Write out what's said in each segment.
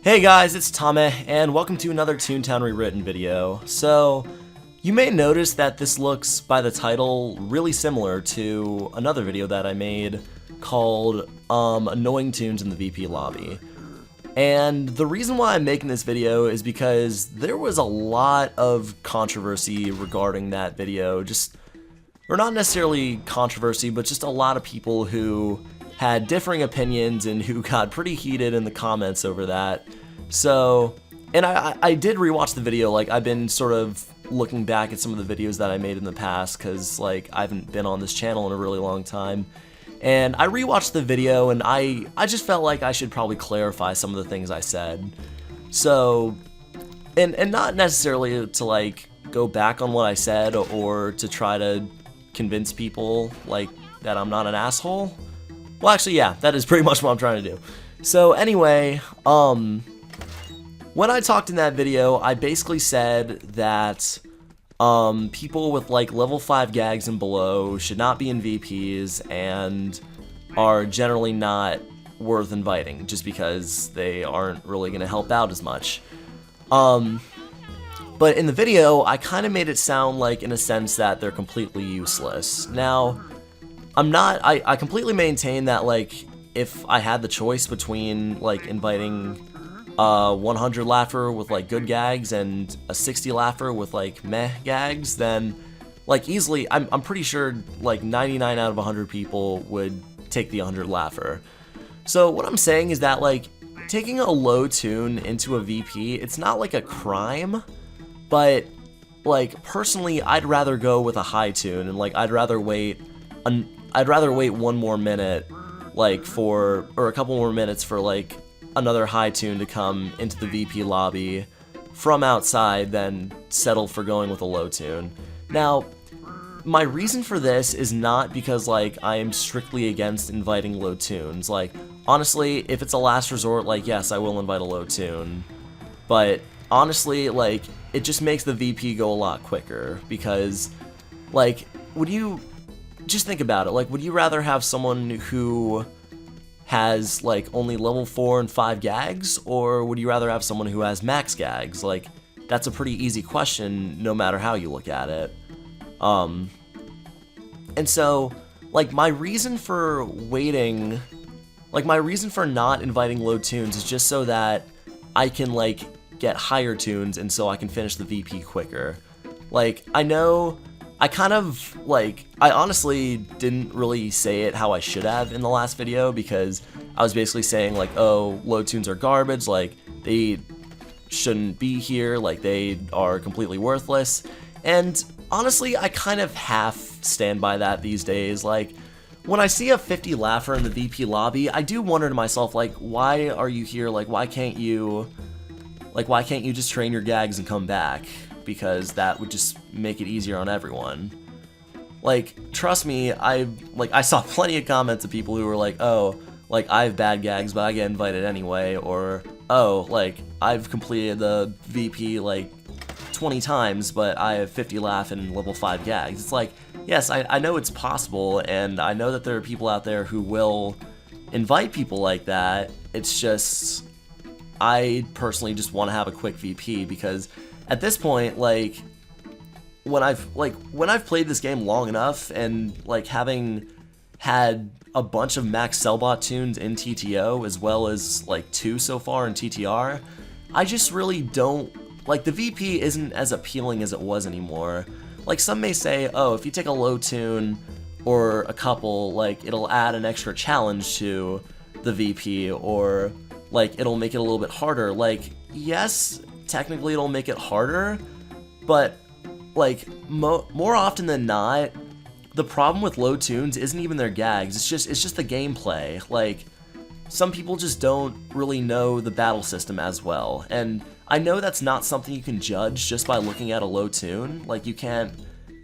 Hey guys, it's Tommeh, and welcome to another ToonTown Rewritten video. So, you may notice that this looks, by the title, really similar to another video that I made called Annoying Toons in the VP Lobby. And the reason why I'm making this video is because there was a lot of controversy regarding that video, or not necessarily controversy, but just a lot of people who had differing opinions and who got pretty heated in the comments over that. So, and I did rewatch the video. Like, I've been sort of looking back at some of the videos that I made in the past because, like, I haven't been on this channel in a really long time. And I rewatched the video and I just felt like I should probably clarify some of the things I said. So, and not necessarily to, like, go back on what I said or to try to convince people, like, that I'm not an asshole. Well, actually, yeah, that is pretty much what I'm trying to do. So anyway, when I talked in that video, I basically said that people with like level 5 gags and below should not be in VPs and are generally not worth inviting just because they aren't really going to help out as much. But in the video, I kind of made it sound like, in a sense, that they're completely useless. Now, I completely maintain that, like, if I had the choice between, like, inviting 100 laugher with, like, good gags and a 60 laugher with, like, meh gags, then, like, easily, I'm pretty sure, like, 99 out of 100 people would take the 100 laugher. So what I'm saying is that, like, taking a low toon into a VP, it's not, like, a crime, but, like, personally, I'd rather go with a high toon, and, like, I'd rather wait one more minute, like, or a couple more minutes for, like, another high toon to come into the VP lobby from outside than settle for going with a low toon. Now, my reason for this is not because, like, I am strictly against inviting low toons. Like, honestly, if it's a last resort, like, yes, I will invite a low toon. But, honestly, like, it just makes the VP go a lot quicker because, like, just think about it. Like, would you rather have someone who has, like, only level 4 and 5 gags, or would you rather have someone who has max gags? Like, that's a pretty easy question no matter how you look at it. And so, like, my reason for waiting, like, my reason for not inviting low toons is just so that I can, like, get higher toons and so I can finish the VP quicker. Like, I know I honestly didn't really say it how I should have in the last video because I was basically saying, like, oh, low toons are garbage, like, they shouldn't be here, like, they are completely worthless. And honestly, I kind of half stand by that these days. Like, when I see a 50 laugher in the VP lobby, I do wonder to myself, like, why are you here? Like, why can't you just train your gags and come back? Because that would just make it easier on everyone. Like, trust me, I saw plenty of comments of people who were like, oh, like, I have bad gags, but I get invited anyway, or, oh, like, I've completed the VP, like, 20 times, but I have 50 laugh and level 5 gags. It's like, yes, I know it's possible, and I know that there are people out there who will invite people like that. It's just, I personally just want to have a quick VP because at this point, like, when I've played this game long enough and, like, having had a bunch of max Cellbot toons in TTO as well as, like, 2 so far in TTR, I just really don't, like, the VP isn't as appealing as it was anymore. Like, some may say, oh, if you take a low toon or a couple, like, it'll add an extra challenge to the VP, or, like, it'll make it a little bit harder. Like, yes, technically it'll make it harder, but, like, more often than not, the problem with low toons isn't even their gags, it's just the gameplay. Like, some people just don't really know the battle system as well, and I know that's not something you can judge just by looking at a low toon. Like, you can't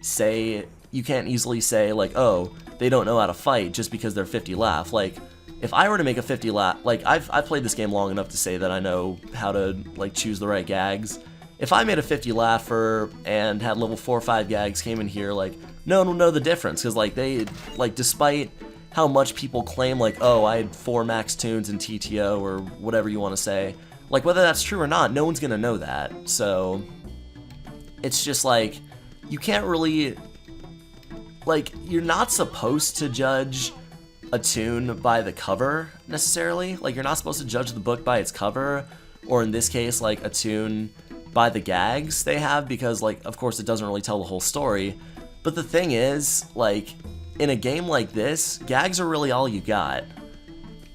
easily say, like, oh, they don't know how to fight just because they're 50 laugh. Like, if I were to make a 50 laugh, like, I've played this game long enough to say that I know how to, like, choose the right gags. If I made a 50 laugher and had level 4 or 5 gags, came in here, like, no one will know the difference, because, like, despite how much people claim, like, oh, I had 4 max toons in TTO, or whatever you want to say, Like, whether that's true or not, no one's gonna know that. So, it's just like, you can't really, like, you're not supposed to judge a toon by the cover, necessarily. Like, you're not supposed to judge the book by its cover, or in this case, like, a toon by the gags they have, because, like, of course it doesn't really tell the whole story. But the thing is, like, in a game like this, gags are really all you got,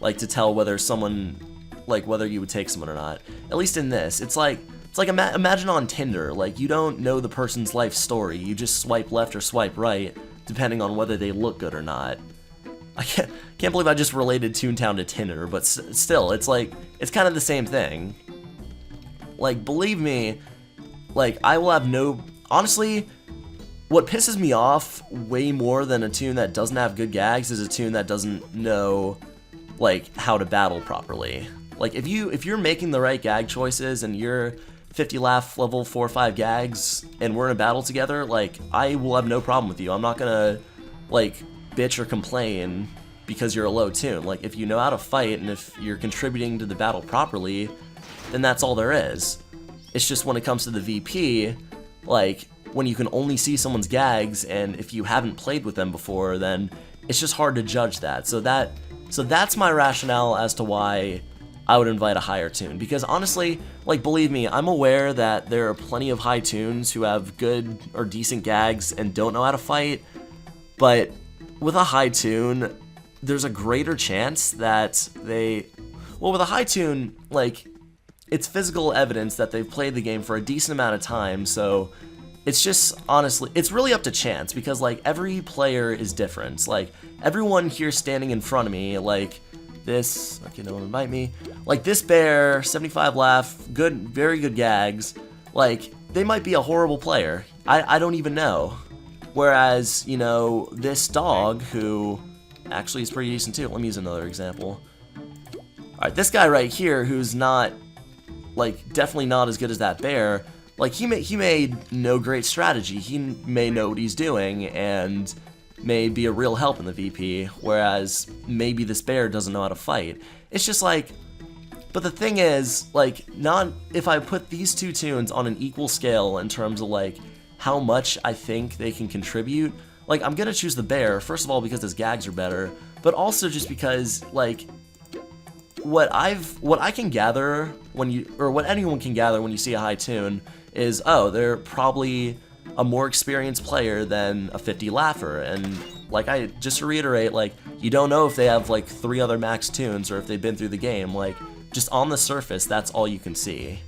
like, to tell whether someone, like, whether you would take someone or not. At least in this, it's like imagine on Tinder, like, you don't know the person's life story, you just swipe left or swipe right, depending on whether they look good or not. I can't believe I just related ToonTown to Tinder, but still, it's like, it's kind of the same thing. Like, believe me, like, I will have no, honestly, what pisses me off way more than a toon that doesn't have good gags is a toon that doesn't know, like, how to battle properly. Like, if you're making the right gag choices and you're 50 laugh level 4 or 5 gags and we're in a battle together, like, I will have no problem with you. I'm not gonna, like, bitch or complain because you're a low toon. Like, if you know how to fight and if you're contributing to the battle properly, then that's all there is. It's just when it comes to the VP, like, when you can only see someone's gags and if you haven't played with them before, then it's just hard to judge that. So that's my rationale as to why I would invite a higher toon, because honestly, like, believe me, I'm aware that there are plenty of high toons who have good or decent gags and don't know how to fight, but with a high toon, there's a greater chance that with a high toon, like, it's physical evidence that they've played the game for a decent amount of time, so it's just, honestly, it's really up to chance, because, like, every player is different. Like, everyone here standing in front of me, like, this, okay, no one invite me, like, this bear, 75 laugh, good, very good gags, like, they might be a horrible player. I don't even know. Whereas, you know, this dog, who actually is pretty decent too. Let me use another example. Alright, this guy right here, who's not, like, definitely not as good as that bear, like, he made no great strategy. He may know what he's doing, and may be a real help in the VP, whereas maybe this bear doesn't know how to fight. It's just like, but the thing is, like, not if I put these two toons on an equal scale in terms of, like, how much I think they can contribute, like, I'm gonna choose the bear, first of all because his gags are better, but also just because, like, what I can gather when you, or what anyone can gather when you see a high toon is, oh, they're probably a more experienced player than a 50 laugher, and, like, just to reiterate, like, you don't know if they have, like, 3 other max toons or if they've been through the game. Like, just on the surface, that's all you can see.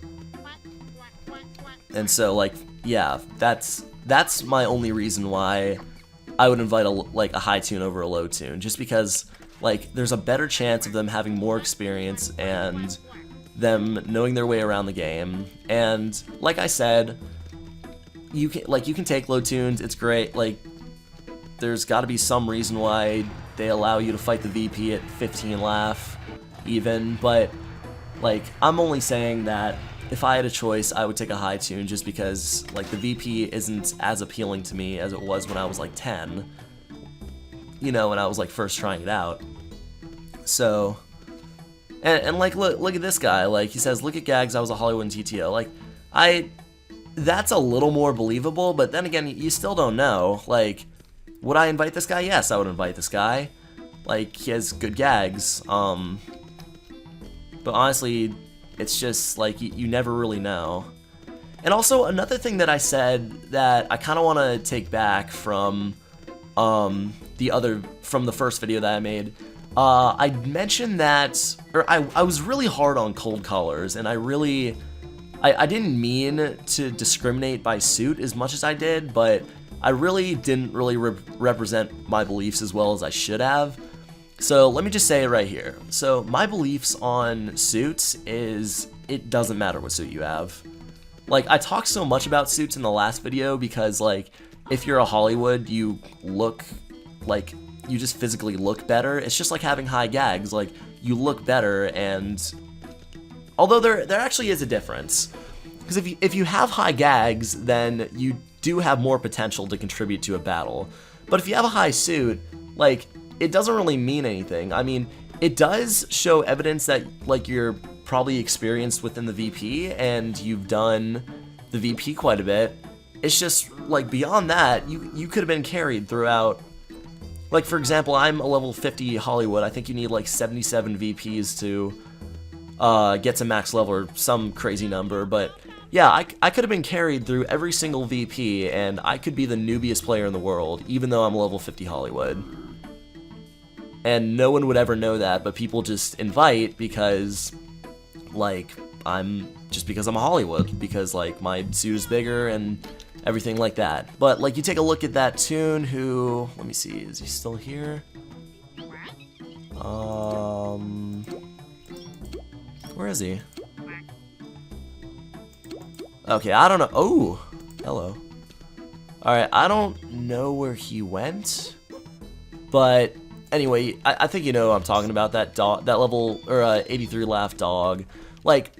And so, like, yeah, that's my only reason why I would invite a high toon over a low toon, just because, like, there's a better chance of them having more experience and them knowing their way around the game. And like I said, you can take low toons, it's great. Like, there's got to be some reason why they allow you to fight the VP at 15 laugh even, but, like, I'm only saying that if I had a choice, I would take a high toon, just because, like, the VP isn't as appealing to me as it was when I was, like, 10, you know, when I was, like, first trying it out. So, and like, look at this guy, like, he says, look at Gags, I was a Hollywood TTO, like, that's a little more believable, but then again, you still don't know. Like, would I invite this guy? Yes, I would invite this guy. Like, he has good gags, but honestly, it's just, like, you never really know. And also, another thing that I said that I kind of want to take back from the first video that I made, I mentioned that, or I was really hard on cold colors, and I didn't mean to discriminate by suit as much as I did, but I really didn't really represent my beliefs as well as I should have. So let me just say it right here. So my beliefs on suits is, it doesn't matter what suit you have. Like, I talked so much about suits in the last video because, like, if you're a Hollywood, you look, like, you just physically look better. It's just like having high gags, like, you look better, and although there actually is a difference, because if you have high gags, then you do have more potential to contribute to a battle. But if you have a high suit, like, it doesn't really mean anything. I mean, it does show evidence that, like, you're probably experienced within the VP and you've done the VP quite a bit. It's just, like, beyond that, you could have been carried throughout. Like, for example, I'm a level 50 Hollywood. I think you need, like, 77 VPs to get to max level or some crazy number. But, yeah, I could have been carried through every single VP, and I could be the noobiest player in the world, even though I'm a level 50 Hollywood. And no one would ever know that, but people just invite because, like, because I'm a Hollywood, because, like, my suit is bigger and everything like that. But, like, you take a look at that Toon who, let me see, is he still here? Where is he? Okay, I don't know. Oh, hello. Alright, I don't know where he went, but anyway, I think you know what I'm talking about, that dog, that level, or 83 laugh dog. Like,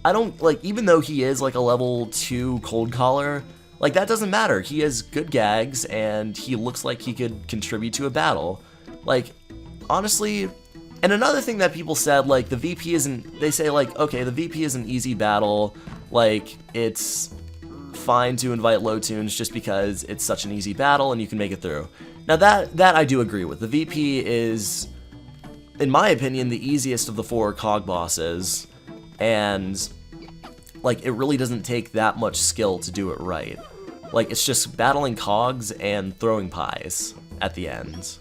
I don't, like, even though he is, like, a level 2 cold collar, like, that doesn't matter. He has good gags, and he looks like he could contribute to a battle. Like, honestly, and another thing that people said, like, the VP isn't, they say, like, okay, the VP is an easy battle, like, it's fine to invite low tunes just because it's such an easy battle and you can make it through. Now, that I do agree with. The VP is, in my opinion, the easiest of the 4 cog bosses, and, like, it really doesn't take that much skill to do it right. Like, it's just battling cogs and throwing pies at the end.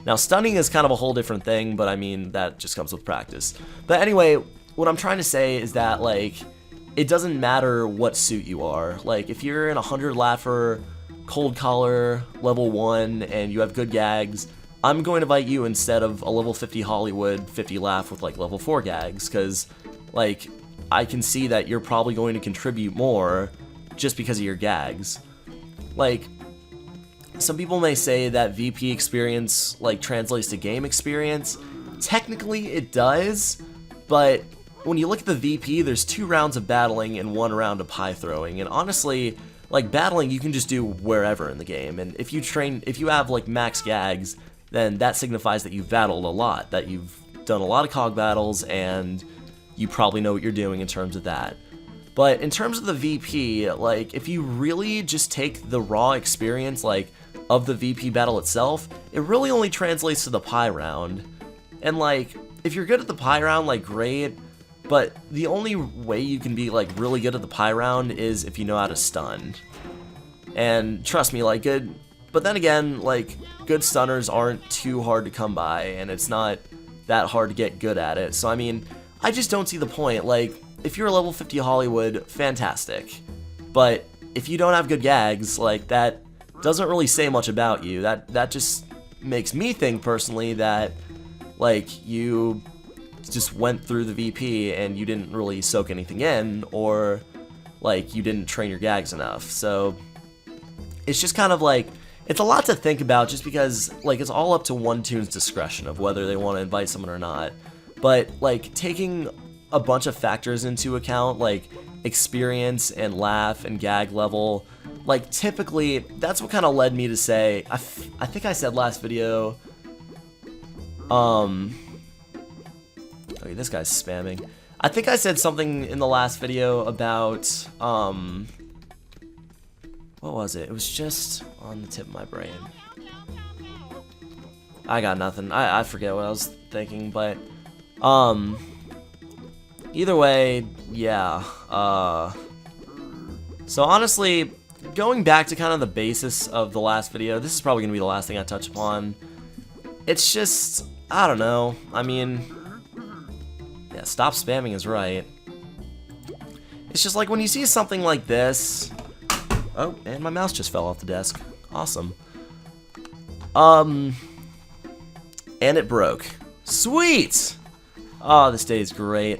Now, stunning is kind of a whole different thing, but I mean, that just comes with practice. But anyway, what I'm trying to say is that, like, it doesn't matter what suit you are. Like, if you're in a 100 laugher, cold collar, level 1, and you have good gags, I'm going to invite you instead of a level 50 Hollywood 50 laugh with, like, level 4 gags, because, like, I can see that you're probably going to contribute more just because of your gags. Like, some people may say that VP experience, like, translates to game experience. Technically, it does, but when you look at the VP, there's 2 rounds of battling and 1 round of pie throwing, and honestly, like, battling you can just do wherever in the game, and if you have, like, max gags, then that signifies that you've battled a lot, that you've done a lot of cog battles, and you probably know what you're doing in terms of that. But in terms of the VP, like, if you really just take the raw experience, like, of the VP battle itself, it really only translates to the pie round. And, like, if you're good at the pie round, like, great, but the only way you can be, like, really good at the pie round is if you know how to stun. And trust me, like, good, but then again, like, good stunners aren't too hard to come by, and it's not that hard to get good at it. So, I mean, I just don't see the point. Like, if you're a level 50 Hollywood, fantastic. But if you don't have good gags, like, that doesn't really say much about you. That just makes me think, personally, that, like, you just went through the VP and you didn't really soak anything in, or, like, you didn't train your gags enough. So, it's just kind of like, it's a lot to think about just because, like, it's all up to one Toon's discretion of whether they want to invite someone or not. But, like, taking a bunch of factors into account, like experience and laugh and gag level, like, typically, that's what kind of led me to say, I think I said last video, okay, this guy's spamming. I think I said something in the last video about, what was it? It was just on the tip of my brain. I got nothing. I forget what I was thinking, but, either way, yeah, so honestly, going back to kind of the basis of the last video, this is probably going to be the last thing I touch upon. It's just, I don't know, I mean, yeah, stop spamming is right. It's just like when you see something like this, oh, and my mouse just fell off the desk, awesome. And it broke. Sweet! Oh, this day is great.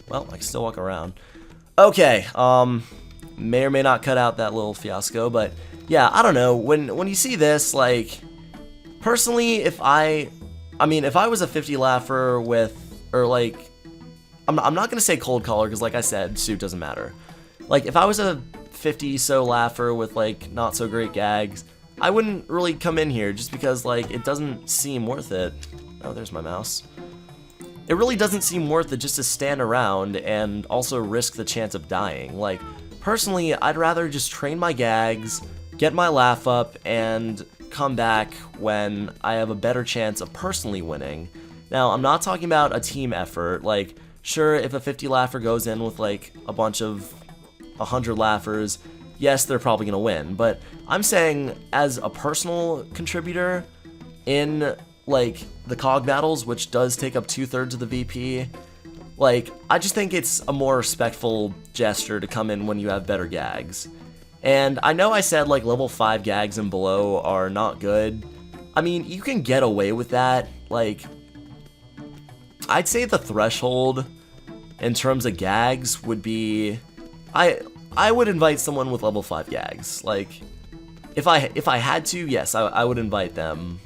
Well, I can still walk around. Okay, may or may not cut out that little fiasco, but yeah, I don't know, when you see this, like, personally, if I was a 50 laugher with, or like, I'm not gonna say cold collar, because like I said, suit doesn't matter. Like, if I was a 50 so laugher with, like, not so great gags, I wouldn't really come in here, just because, like, it doesn't seem worth it. Oh, there's my mouse. it really doesn't seem worth it just to stand around and also risk the chance of dying. Like, personally, I'd rather just train my gags, get my laugh up, and come back when I have a better chance of personally winning. Now, I'm not talking about a team effort. Like, sure, if a 50 laugher goes in with like a bunch of 100 laughers, yes, they're probably gonna win. But I'm saying as a personal contributor in like the cog battles, which does take up 2/3 of the VP, like, I just think it's a more respectful gesture to come in when you have better gags. And I know I said like level 5 gags and below are not good. I mean, you can get away with that. Like, I'd say the threshold in terms of gags would be, I would invite someone with level 5 gags. Like, if I had to, yes, I would invite them.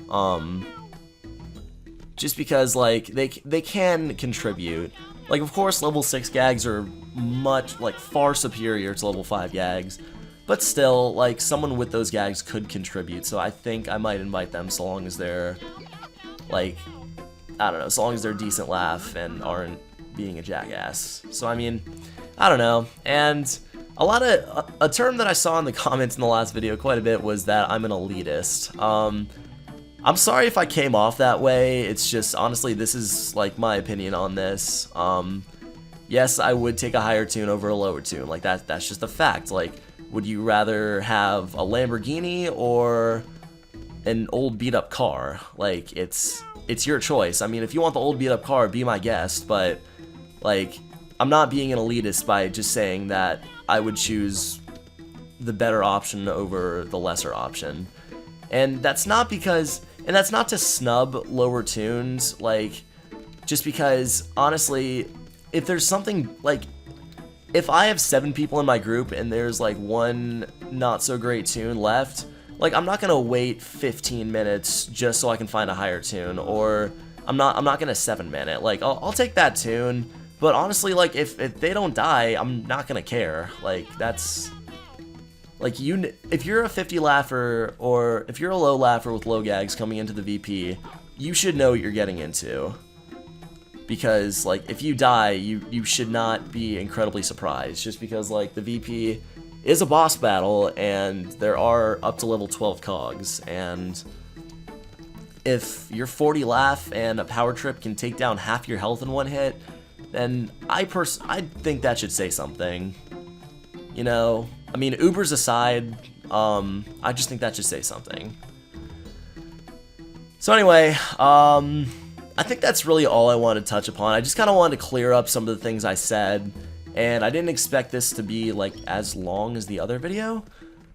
Just because like they can contribute. Like, of course, level 6 gags are far superior to level 5 gags, but still, like, someone with those gags could contribute. So I think I might invite them so long as they're like, I don't know, so long as they're decent laugh and aren't being a jackass. So I mean, I don't know. And a term that I saw in the comments in the last video quite a bit was that I'm an elitist. I'm sorry if I came off that way. It's just, honestly, this is like my opinion on this. Yes, I would take a higher toon over a lower toon. Like, that's just a fact. Like, would you rather have a Lamborghini or an old beat up car? Like, it's your choice. I mean, if you want the old beat up car, be my guest, but like, I'm not being an elitist by just saying that I would choose the better option over the lesser option. And that's not to snub lower toons, like, just because, honestly, if there's something, like, if I have 7 people in my group and there's, like, one not so great toon left, like, I'm not gonna wait 15 minutes just so I can find a higher toon, or I'm not gonna 7-minute. Like, I'll take that toon, but honestly, like, if they don't die, I'm not gonna care. Like, that's... Like, if you're a 50 laugher, or if you're a low laugher with low gags coming into the VP, you should know what you're getting into. Because, like, if you die, you should not be incredibly surprised, just because, like, the VP is a boss battle, and there are up to level 12 cogs, and if your 40 laugh and a power trip can take down half your health in one hit, then I think that should say something. You know? I mean, Ubers aside, I just think that should say something. So anyway, I think that's really all I wanted to touch upon. I just kind of wanted to clear up some of the things I said, and I didn't expect this to be, like, as long as the other video,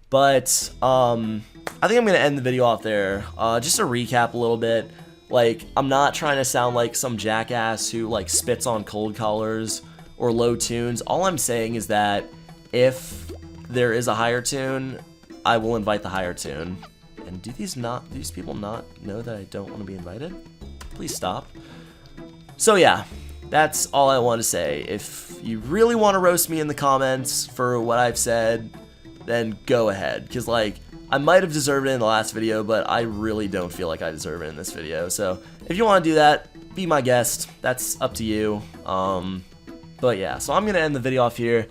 but, I think I'm going to end the video off there. Just to recap a little bit, like, I'm not trying to sound like some jackass who, like, spits on cold collars or low toons. All I'm saying is that if there is a higher toon, I will invite the higher toon. And do these people not know that I don't want to be invited? Please stop. So yeah, that's all I want to say. If you really want to roast me in the comments for what I've said, then go ahead. Because, like, I might have deserved it in the last video, but I really don't feel like I deserve it in this video. So if you want to do that, be my guest. That's up to you. But yeah, so I'm going to end the video off here.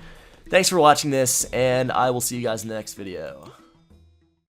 Thanks for watching this, and I will see you guys in the next video.